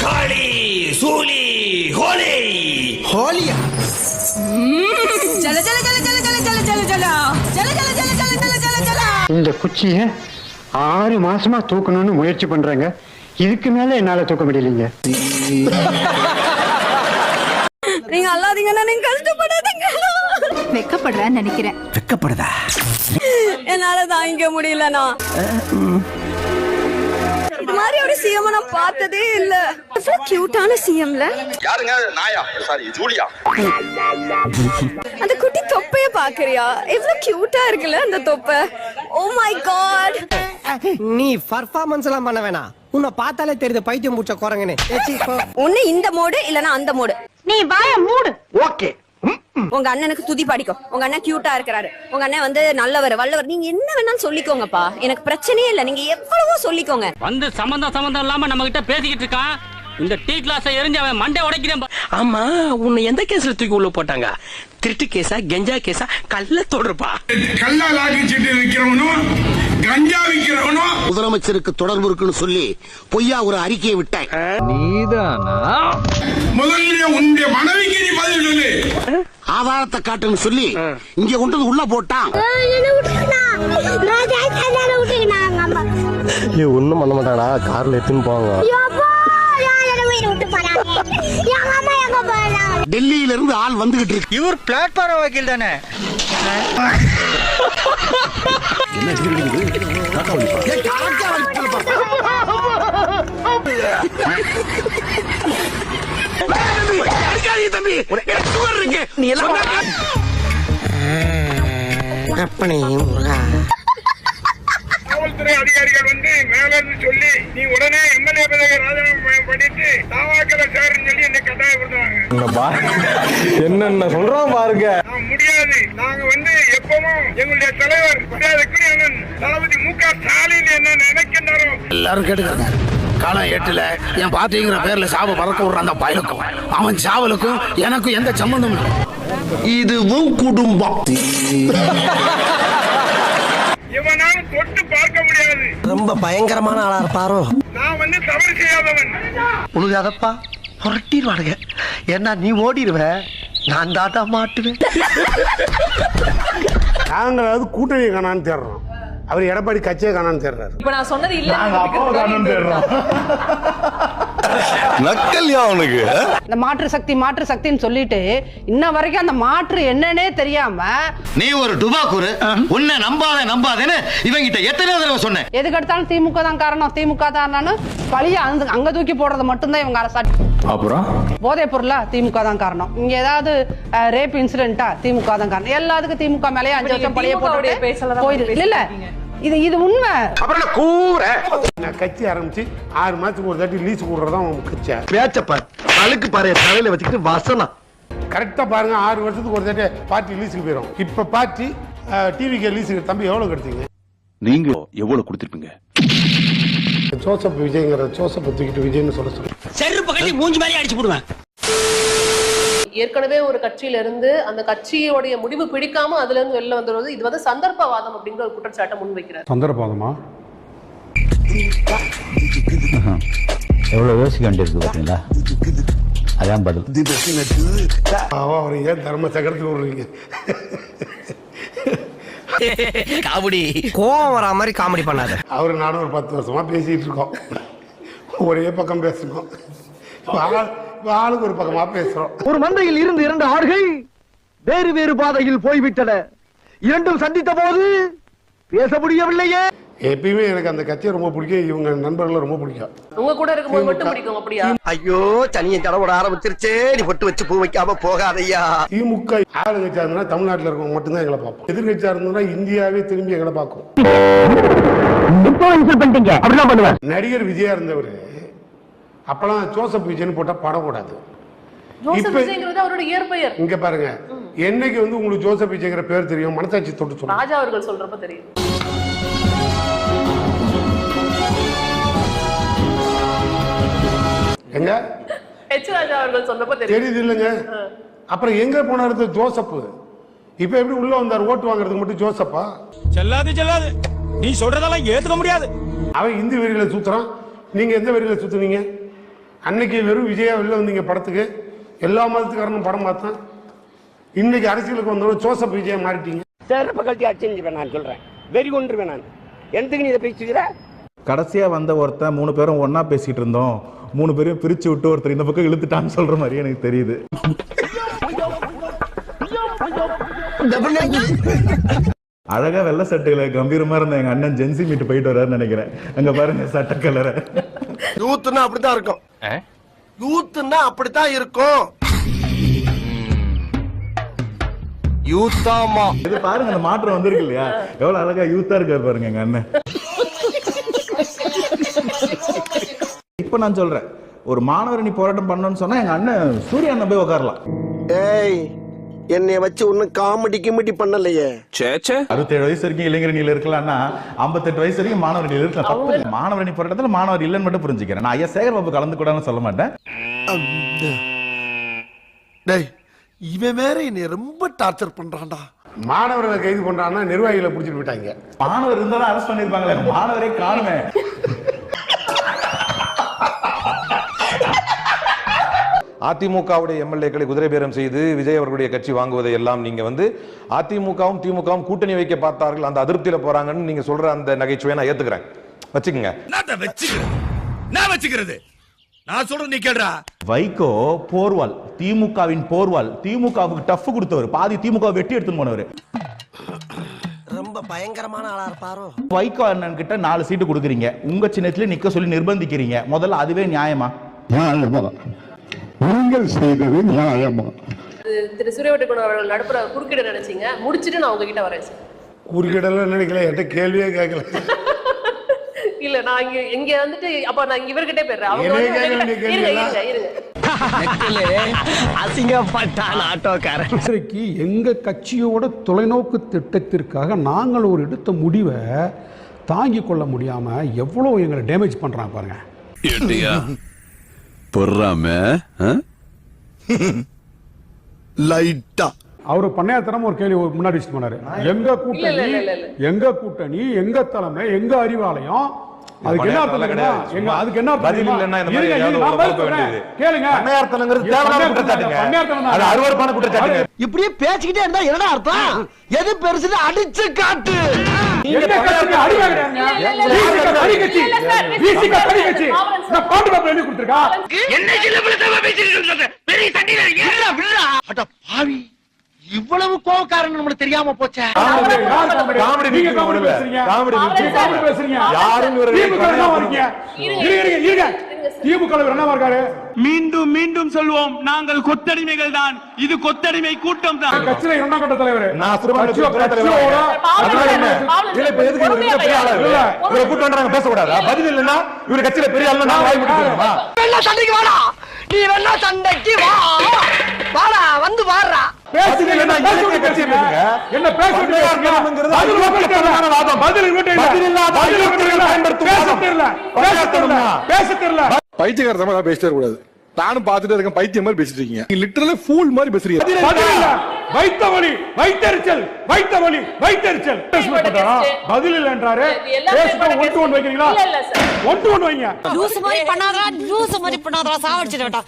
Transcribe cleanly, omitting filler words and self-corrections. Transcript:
காளி சூலி ஹோலி ஹோலியா चलो चलो चलो चलो चलो चलो चलो चलो चलो चलो चलो चलो चलो चलो चलो இந்த குச்சியை 6 மாசமா தூக்கணும்னு முயற்சி பண்றாங்க. இதுக்கு மேல என்னால தூக்க முடியலைங்க. நீங்க அல்லாதீங்கன்னா நீங்க கஷ்டப்படாதீங்க. வெக்கப்படுறேன்னு நினைக்கிறேன். வெக்கப்படுதா? என்னால தாங்கிக்க முடியலண்ணா. இது மாதிரி ஒரு சிஎம் நான் பார்த்ததே இல்ல. எவ்வளவு கியூட்டான சிஎம்ல. யாருங்க? நாயா? Sorry, Julia. அந்த குட்டி தொப்பைய பாக்குறியா? எவ்வளவு கியூட்டா இருக்குல்ல அந்த தொப்பை. Oh my god. நீ பர்ஃபார்மன்ஸ் எல்லாம் பண்ண வேணாம். உன்னை பார்த்தாலே தெரியுது பைத்தியம் பூச்ச குரங்கன்னு. ஒண்ணு இந்த மோடு இல்லனா அந்த மோடு. நீ வாய மூடு. ஓகே. உங்க அண்ணனுக்கு துதி பாடிக்கும். உங்க அண்ணன் கியூட்டா இருக்கிறாரு. உங்க அண்ணன் வந்து நல்லவர் வல்லவர். நீங்க என்ன வேணாலும் சொல்லிக்கோங்கப்பா. எனக்கு பிரச்சனையே இல்ல. நீங்க எவ்வளவோ சொல்லிக்கோங்க. வந்து சம்பந்தம் இல்லாம நம்ம கிட்ட பேசிக்கிட்டு இருக்கான். இந்த டீ கிளாஸை எரிஞ்சு அவன் மண்டை உடைக்கிறேன். ஆமா, உன்னை எந்த கேஸ்ல தூக்கி உள்ள போட்டாங்க? திருட்டு கேஸா, கெஞ்சா கேஸா, கள்ள தொடர்பா? கல்லா லாக்கி சீட்டு விக்கிறவனும் கஞ்சா விக்கிறவனும் முதலமைச்சருக்கு தொடர்பு இருக்குன்னு சொல்லி பொய்யா ஒரு அறிக்கையை விட்டேன். நீதானா? முதல்ல உன்னுடைய மனைவிக்கு நீ பதில் சொல்லு. ஆதாரத்தை காட்டுன்னு சொல்லி இங்க கொண்டு உள்ள போட்டான். ஒண்ணும் பண்ண மாட்டானா? கார்ல எடுத்துன்னு போவாங்க. டெல்லியில இருந்து ஆள் வந்துகிட்டு இருக்கு. இவர் பிளாட்ஃபார்ம் வக்கீல் தானே? நீ எல்லாம் காவல்துறை அதிகாரிகள் வந்து மேல இருந்து சொல்லி நீ உடனே எம்எல்ஏ பதவியை ராஜினாமா பண்ணிட்டு தாவாக்கல சாருன்னு சொல்லி என்னை கட்டாயப்படுத்துவாங்க. என்னென்ன சொல்றோம் பாருங்க. முடியாது. நாங்க வந்து எப்பவும் எங்களுடைய தலைவர் மரியாதைக்குரிய தளபதி மு க ஸ்டாலின் என்ன நினைக்கின்றாரோ எல்லாரும் கேட்டுக்கிறாங்க. காலம் 8ல என் பாட்டிங்கிற பேர்ல சாவ பறக்க விடுற அந்த பயலுக்கும் அவன் சாவலுக்கும் எனக்கும் எந்த சம்பந்தம் இல்லை. இதுவும் குடும்பம். இவனாலும் தொட்டு பார்க்க முடியாது. ரொம்ப பயங்கரமான ஆளா இருப்பாரோ? நான் வந்து தவறு செய்யாதவன். உழுகாதப்பா, புரட்டிடுவானுங்க. ஏன்னா நீ ஓடிடுவ, நான் தாத்தா மாட்டுவேன். நாங்களாவது கூட்டணி காணான்னு தேடுறோம். அவர் எடப்பாடி கட்சியை காணான்னு தேடுறாரு. இப்ப நான் சொன்னது இல்ல. நக்கல்யா அவனுக்கு. இந்த மாற்று சக்தின்னு சொல்லிட்டு இன்ன வரைக்கும் அந்த மாற்று என்னன்னே தெரியாம நீ ஒரு டுபாக்கூரு. உன்னை நம்பாதேன்னு இவங்கிட்ட எத்தனை தடவை சொன்னேன். எதுக்கு எடுத்தாலும் திமுக தான் காரணம், திமுக தான் பழிய அங்க தூக்கி போடுறது மட்டும்தான் இவங்க அரசாட்சி. அப்புறம் போதைப் பொருளா திமுக தான் காரணம். இங்க ஏதாவது ரேப் இன்சிடென்ட்டா திமுக தான் காரணம். எல்லாத்துக்கும் திமுக மேலேயே 5 வருஷம் பழிய போட்டு போயிடுது. இல்ல இது உண்மை. அப்புறம் கூற நான் கட்சி ஆரம்பிச்சு 6 மாசத்துக்கு ஒரு தாட்டி லீஸ் கூடுறதா உங்க கட்சியா? பேச்சப்பா அழுக்கு பாரு தலையில வச்சுக்கிட்டு வசனம். கரெக்டா பாருங்க, 6 வருஷத்துக்கு ஒரு தாட்டி பார்ட்டி லீஸுக்கு போயிடும். இப்ப பார்ட்டி டிவிக்கு லீஸுக்கு தம்பி எவ்வளவு கிடைச்சீங்க? நீங்க எவ்வளவு கொடுத்திருப்பீங்க? ஜோசப் விஜய்ங்கிற ஜோசப் தூக்கிட்டு விஜய்னு சொல்ல செருப்பு கட்டி மூஞ்சி மேலே அடிச்சு போடுவேன். ஏற்கனவே ஒரு கட்சியில இருந்து அந்த கட்சியோடைய முடிவு பிடிக்காம அதுல இருந்து வெளில வந்துடுவது இது வந்து சந்தர்ப்பவாதம் அப்படிங்கிற ஒரு குற்றச்சாட்டை முன்வைக்கிறார். சந்தர்ப்பவாதமா? எவ்வளவு யோசிக்க வேண்டியிருக்கு பாத்தீங்களா? அதான் பதில். அவர் ஏன் தர்ம சக்கரத்தில் விடுறீங்க? காமெடி கோவம் வரா மாதிரி காமெடி பண்ணாத. அவரு நானும் ஒரு 10 வருஷமா பேசிட்டு இருக்கோம். ஒரே பக்கம் பேசுறோம், ஆளுக்கு ஒரு பக்கமா பேசுறோம். ஒரு மந்தையில் இருந்து 2 ஆடுகள் வேறு வேறு பாதையில் போய்விட்டன. இரண்டும் சந்தித்த போது பேச முடியவில்லையே. எப்பயுமே எனக்கு அந்த கட்சியை ரொம்ப பிடிக்கும். இவங்க நண்பர்கள் ரொம்ப பிடிக்கும். உங்க கூட இருக்கும்போது மட்டும் பிடிக்கும் அப்படியா? ஐயோ சனியை கடவுட ஆரம்பிச்சிருச்சே. நீ பொட்டு வச்சு பூ வைக்காம போகாதையா. திமுக ஆளுங்கட்சியா இருந்தா தமிழ்நாட்டில் இருக்கவங்க மட்டும்தான் எங்களை பார்ப்போம். எதிர்கட்சியா இருந்தோம்னா இந்தியாவே திரும்பி எங்களை பார்க்கும். நடிகர் விஜயா இருந்தவர் அப்பெல்லாம் ஜோசப் விஜய்னு போட்டா படக்கூடாது. இங்க பாருங்க, என்னைக்கு வந்து உங்களுக்கு ஜோசப் விஜய்ங்கிற பேர் தெரியும்? மனசாட்சி தொட்டு சொல்லுங்க. ராஜா அவர்கள் சொல்றப்ப தெரியும். எங்க எச் ராஜா அவர்கள் சொன்னப்ப தெரியுது இல்லைங்க. அப்புறம் எங்க போனாரு ஜோசப்? இப்ப எப்படி உள்ள வந்தார்? ஓட்டு வாங்குறதுக்கு மட்டும் ஜோசப்பா? செல்லாது நீ சொல்றதெல்லாம் ஏத்துக்க முடியாது. அவன் இந்தி வெறியில சுத்துறான், நீங்க எந்த வெறியில சுத்துனீங்க? அன்னைக்கு வெறும் விஜயா வெளில வந்தீங்க படத்துக்கு, எல்லா மதத்துக்காரனும் படம் பார்த்தான். இன்னைக்கு அரசியலுக்கு வந்தவங்க ஜோசப் விஜயா மாறிட்டீங்க. சிறப்பு கல்வி அடிச்சுருவேன் நான் சொல்றேன், வெறி கொண்டுருவேன் நான். எதுக்கு நீ இதை பேசுகிற? கடைசியா வந்த ஒருத்தன் 3 பேரும் ஒன்னா பேசிட்டு இருந்தோம், 3 பேரையும் பிரிச்சு விட்டு ஒருத்தர் இந்த பக்கம் இழுத்துட்டான்னு சொல்ற மாதிரி எனக்கு தெரியுது. அழகா வெள்ளை சட்டையில கம்பீரமா இருந்த எங்க அண்ணன் ஜென்சி மீட் போயிட்டு வர்றாருன்னு நினைக்கிறேன். அங்க பாருங்க சட்டை கலரை. யூத்னா அப்படித்தான் இருக்கும். யூத்னா அப்படித்தான் இருக்கும். யூத்தாமா இது பாருங்க அந்த மாற்றம் வந்திருக்கு இல்லையா, எவ்வளவு அழகா யூத்தா இருக்காரு பாருங்க எங்க அண்ணன். இப்ப நான் சொல்றேன், ஒரு மாணவரணி போராட்டம் பண்ணணும்னு சொன்னா எங்க அண்ணன் சூரிய அண்ணன் போய் உட்காரலாம். ஏய், என்னைய வச்சு ஒன்னும் காமெடி கிமெடி பண்ணலையே. 67 வயசு வரைக்கும் இளைஞரணியில இருக்கலாம்னா 58 வயசு வரைக்கும் மாணவரணியில இருக்கலாம். தப்பு இல்லை. மாணவரணி போராட்டத்துல மாணவர் இல்லைன்னு மட்டும் புரிஞ்சுக்கிறேன். நான் ஐயா சேகர் பாபு கலந்து கூடாதுன்னு சொல்ல மாட்டேன். டேய், இவன் வேற என்னை ரொம்ப டார்ச்சர் பண்றான்டா. மாணவர்களை கைது பண்றான்னா நிர்வாகிகளை பிடிச்சிட்டு போயிட்டாங்க. மாணவர் இருந்தாலும் அரெஸ்ட் பண்ணிருப்பாங்களே, மாணவரே காணுமே. அதிமுகவுடைய எம்எல்ஏக்களை குதிரை பேரம் செய்து விஜய் அவர்களுடைய கட்சி வாங்குவதை எல்லாம் நீங்க அதிமுகவும் திமுகவும் கூட்டணி வைக்க பார்த்தார்கள், அந்த அதிருப்தியில போறாங்கன்னு நீங்க சொல்ற அந்த நகைச்சுவையை நான் ஏத்துக்கிறேன். வச்சுக்கங்க. நான் வச்சுக்கிறது நான் சொல்றது நீ கேளுடா. வைகோ போர்வால், திமுகவின் போர்வால், திமுகவுக்கு டஃப் கொடுத்தவர், பாதி திமுக வெட்டி எடுத்துன்னு போனவர். ரொம்ப பயங்கரமான ஆளா இருப்பாரோ. வைகோ அண்ணன் கிட்ட 4 சீட்டு கொடுக்குறீங்க, உங்க சின்னத்துல நிக்க சொல்லி நிர்பந்திக்கிறீங்க. முதல்ல அதுவே நியாயமா? நீங்கள் செய்தது நியாயமா? திரு சூரியவட்டகுணம் அவர்கள் நடுப்புற குறுக்கிட நினைச்சீங்க, முடிச்சிட்டு நான் உங்ககிட்ட வரேன் சார். குறுக்கிடலாம் நினைக்கல, என்கிட்ட கேள்வியே கேட்கல. இல்ல நான் இங்க வந்துட்டு அப்ப நான் இவர்கிட்டே போயிடுறேன். அவங்க அசிங்கப்பட்டான் ஆட்டோக்காரன். இன்றைக்கு எங்க கட்சியோட தொலைநோக்கு திட்டத்திற்காக நாங்கள் ஒரு எடுத்த முடிவை தாங்கிக் கொள்ள முடியாம எவ்வளவு எங்களை டேமேஜ் பண்றாங்க பாருங்க. லைட்டா அவரு பண்ணையாத்தனம் ஒரு கேள்வி முன்னாடி வச்சு போனாரு. எங்க கூட்டணி, எங்க தலைமை, எங்க அறிவாலயம், அதுக்கு என்ன அர்த்தம்? அதுக்கு என்ன பதில் இல்லைன்னா இந்த மாதிரி கேளுங்க. பண்ணையார்த்தனங்கிறது தேவையான குற்றச்சாட்டுங்க, அது அருவருப்பான குற்றச்சாட்டுங்க. இப்படியே பேசிக்கிட்டே இருந்தா என்ன அர்த்தம்? எது பெருசுன்னு அடிச்சு காட்டு. இவ்வளவு கோவக்காரன் நம்மளுக்கு தெரியாம போச்சே. மீண்டும் மீண்டும் சொல்வோம், நாங்கள் கொத்தடிமைகள் தான். இது கொத்தடிமை கூட்டம் தான். கட்சியில 2ஆம் கட்ட தலைவர் பேசக்கூடாது. பதில் இல்லைன்னா இவரு கட்சியில பெரிய ஆளு நான் வாய் முடிக்கிறோமா? சண்டைக்கு வாடா, நீ வேணா சண்டைக்கு வா, வாடா வந்து வாடுறா. பைத்தியக்காரத்தமா பேசிட்டே கூடாது. நானும் பார்த்துட்டு இருக்கேன், பைத்தியம் மாதிரி பேசிட்டு இருக்கீங்க. லிட்டரலி ஃபூல் மாதிரி பேசுறீங்க. வைத்த வலி, வைத்தறிச்சல், வைத்த வலி, வைத்தறிச்சல். பதில் இல்ல என்றாரு. ஒன் டு ஒன் வைக்கிறீங்களா? ஒன் டு ஒன் வைங்க. லூஸ் மாதிரி பண்ணாதடா, லூஸ் மாதிரி பண்ணாதடா, சாவடிச்சிடடா.